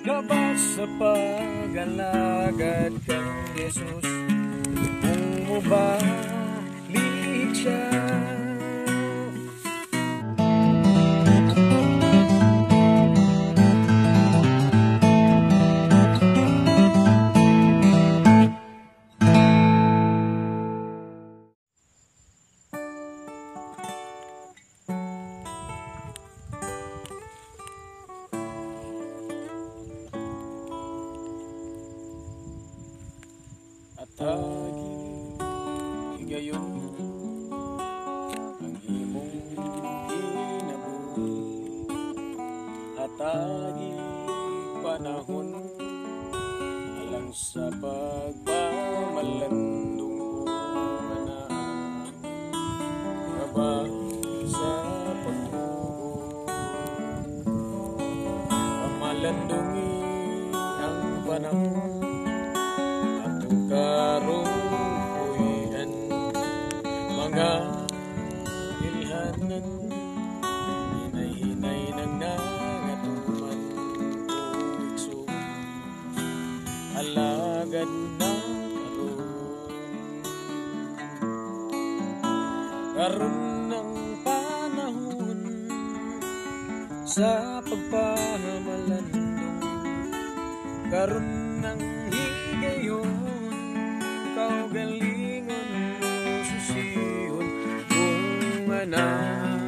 ka ba sa pag-alagad kang Jesus? Kung mabalik siya. Atagi gayon ang imong kinabuhi, atagi panahon alang sa pagpamalandong manaan kaba sa pagtubo pamalandungi ang panahon karupuyan mga ilhanan hinay-hinay nang nangatuman puso alagad na karon ng panahon sa pagpamalandong karon ng higayon kaugalingon mo susihon kung anak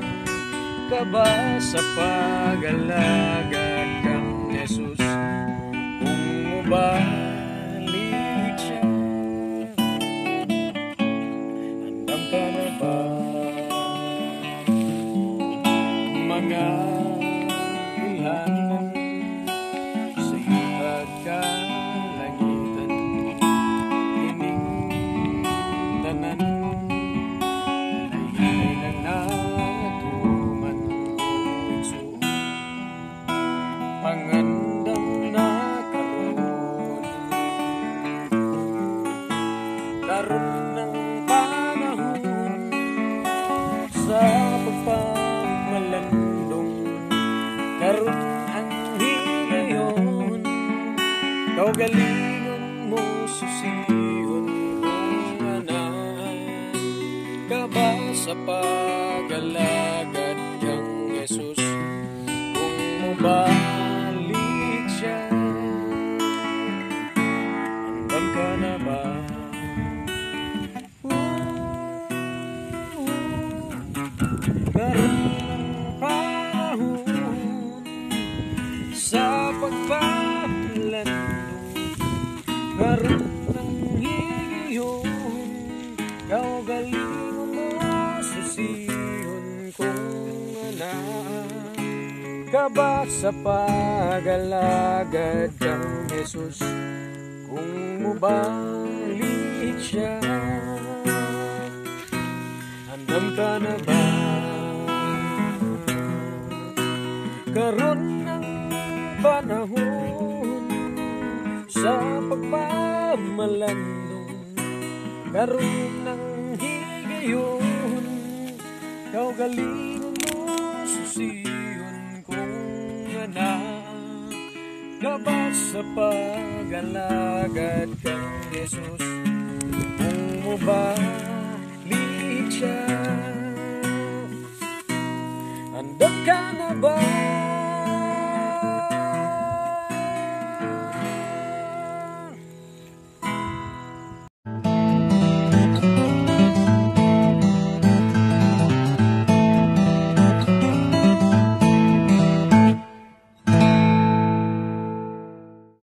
ka ba sa pag-alagad kang Jesus kung mabalik siya. Handam ka na ba mga ilhanan sa iyong kalangitan tanan ay nang natuman puso pangandam na karon ng panahon sa pagpamalandong karon ang higayon kaugalingon mo susihon ka ba sa pag-alagad kang Jesus kung mabalik siya. Handam ka na ba? Karon ng panahon sa pagpamalandong karon ng higayon kaugalingon susihon kung anak ka ba sa pag-alagad kang Jesus kung mabalik siya. Handam ka na ba? Karon ng panahon sa pagpamalandong karon ng higayon kaugalingon mo susihon kung anak ka ba sa pag-alagad kang Jesus kung mabalik siya. Handam ka na ba?